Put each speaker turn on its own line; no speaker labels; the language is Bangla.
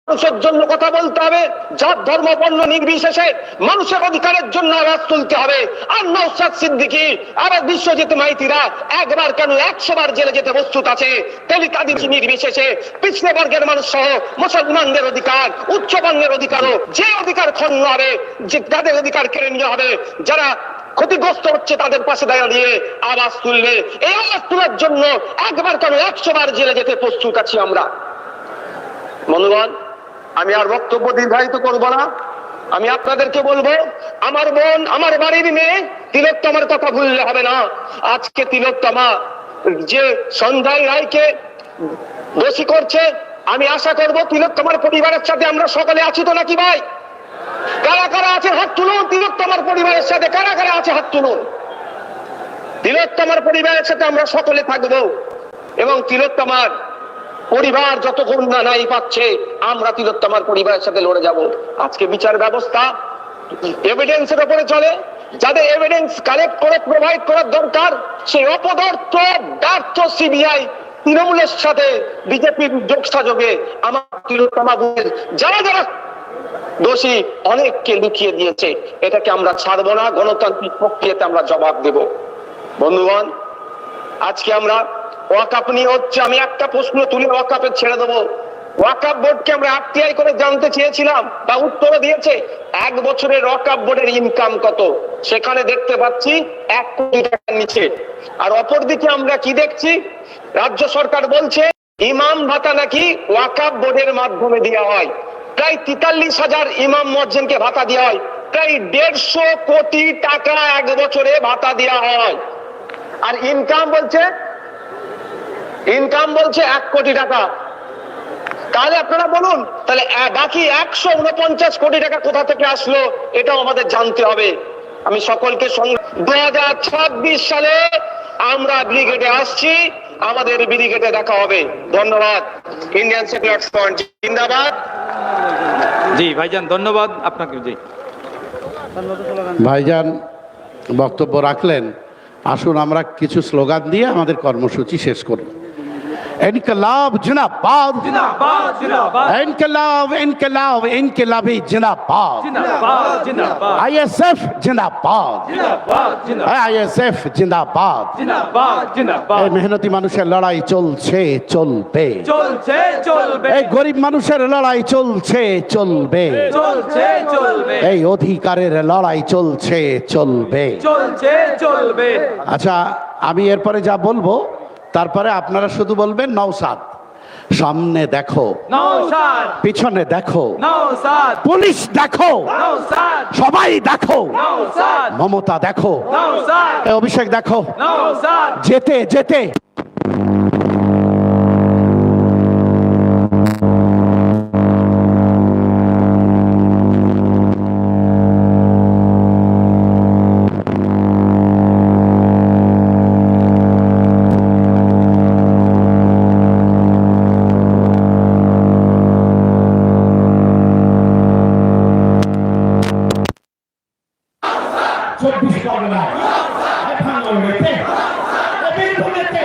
মানুষের জন্য কথা বলতে হবে, জাত ধর্ম বর্ণ নির্বিশেষে মানুষের অধিকারের জন্য আওয়াজ তুলতে হবে। আর নওশাদ সিদ্দিকী আর বিশ্বজিৎ মাইতিরা একবার কেন 100 বার জেলে যেতে প্রস্তুত আছে। তেলিকাদি নির্বিশেষে পিছড়ে বর্গের মানুষ সহ মুসলমানদের অধিকার, উচ্চ বর্ণের অধিকারও যে অধিকার ক্ষুণ্ণ হবে, যে তাদের অধিকার কেড়ে নেওয়া হবে, যারা ক্ষতিগ্রস্ত হচ্ছে তাদের পাশে দাঁড়িয়ে আওয়াজ তুলবে। এই আওয়াজ তোলার জন্য একবার কেন 100 বার জেলে যেতে প্রস্তুত আছি আমরা। বন্ধুগণ, আমি আর বক্তব্য দীর্ঘায়িত করব না। আমি আপনাদেরকে বলবো, আমার বোন, আমার বাড়ির মেয়ে তিলোত্তমার কথা ভুললে হবে না। আজকে তিলোত্তমা যে সন্ধ্যায় রায়কে দোষী করছে, আমি আশা করব তিলোত্তমার পরিবারের সাথে আমরা সকলে আছি তো নাকি ভাই? কারা কারা আছে হাত তুলুন। তিলোত্তমার পরিবারের সাথে কারা কারা আছে হাত তুলুন। তিলোত্তমার পরিবারের সাথে আমরা সকলে থাকবো এবং তিলোত্তমার পরিবার যতক্ষণ না নাই পাচ্ছে আমরা তিলোত্তমার পরিবারের সাথে লড়ে যাব। আজকে বিচার ব্যবস্থা এভিডেন্সের উপরে চলে। যাদের এভিডেন্স কালেক্ট করে প্রোভাইড করার দরকার, সেই অপদার্থ ব্যর্থ সিবিআই তৃণমূলের সাথে বিজেপির যোগসাযোগে আমার তিলোত্তমা বোনের যারা যারা দোষী অনেককে লুকিয়ে দিয়েছে, এটাকে আমরা ছাড়বো না। গণতান্ত্রিক প্রক্রিয়াতে আমরা জবাব দেব। বন্ধুগণ, আজকে আমরা ওয়াকআপ নিয়ে হচ্ছে, আমি একটা প্রশ্ন তুলে ওয়াকআপে ছেড়ে দেবো। ওয়াকআপ বোর্ডকে আমরা আরটিআই করে জানতে চেয়েছিলাম, বা উত্তরও দিয়েছে। 1 বছরের ওয়াকআপ বোর্ডের ইনকাম কত, সেখানে দেখতে পাচ্ছি 1 কোটি টাকার নিচে। আর অপরদিকে আমরা কি দেখছি, রাজ্য সরকার বলছে ইমাম ভাতা নাকি ওয়াকআপ বোর্ডের মাধ্যমে দেওয়া হয়। প্রায় 43,000 ইমাম মুয়াজ্জিনকে ভাতা দেওয়া হয়। প্রায় 150 কোটি টাকা 1 বছরে ভাতা দেওয়া হয়। আর ইনকাম বলছে 1 কোটি টাকা। তাহলে আপনারা বলুন, তাহলে বাকি 149 কোটি টাকা কোথা থেকে আসলো, এটাও আমাদের জানতে হবে। আমি সকলকে 2026 সালে আমরা ব্রিগেডে আসছি, আমাদের ব্রিগেডে দেখা হবে। ধন্যবাদ। ইন্ডিয়ান সেকুলার ফ্রন্ট জিন্দাবাদ।
জি ভাইজান, ধন্যবাদ আপনাকে। জি
ভাইজান বক্তব্য রাখলেন। আসুন আমরা কিছু স্লোগান দিয়ে আমাদের কর্মসূচি শেষ করি। ইনকলাব জিন্দাবাদ,
জিন্দাবাদ জিন্দাবাদ,
ইনকলাব ইনকলাব ইনকলাবি জিন্দাবাদ,
জিন্দাবাদ জিন্দাবাদ,
আইএসএফ জিন্দাবাদ,
জিন্দাবাদ জিন্দাবাদ,
আইএসএফ জিন্দাবাদ।
জিন্দাবাদ জিন্দাবাদ।
এই মেহনতি মানুষের লড়াই চলছে, চলবে,
চলছে চলবে।
এই গরিব মানুষের লড়াই চলছে, চলবে,
চলছে চলবে।
এই অধিকারের লড়াই চলছে, চলবে,
চলছে চলবে।
আচ্ছা, আমি এরপরে যা বলবো তারপরে আপনারা শুধু বলবেন নওশাদ। সামনে দেখো
নওশাদ,
পিছনে দেখো
নওশাদ,
পুলিশ দেখো,
নওশাদ,
সবাই দেখো,
নওশাদ,
মমতা দেখো,
নওশাদ,
এই অভিষেক দেখো।
নওশাদ।
যেতে যেতে চব্বিশ পরগনায় ভাঙড়েতে বীরভূমেতে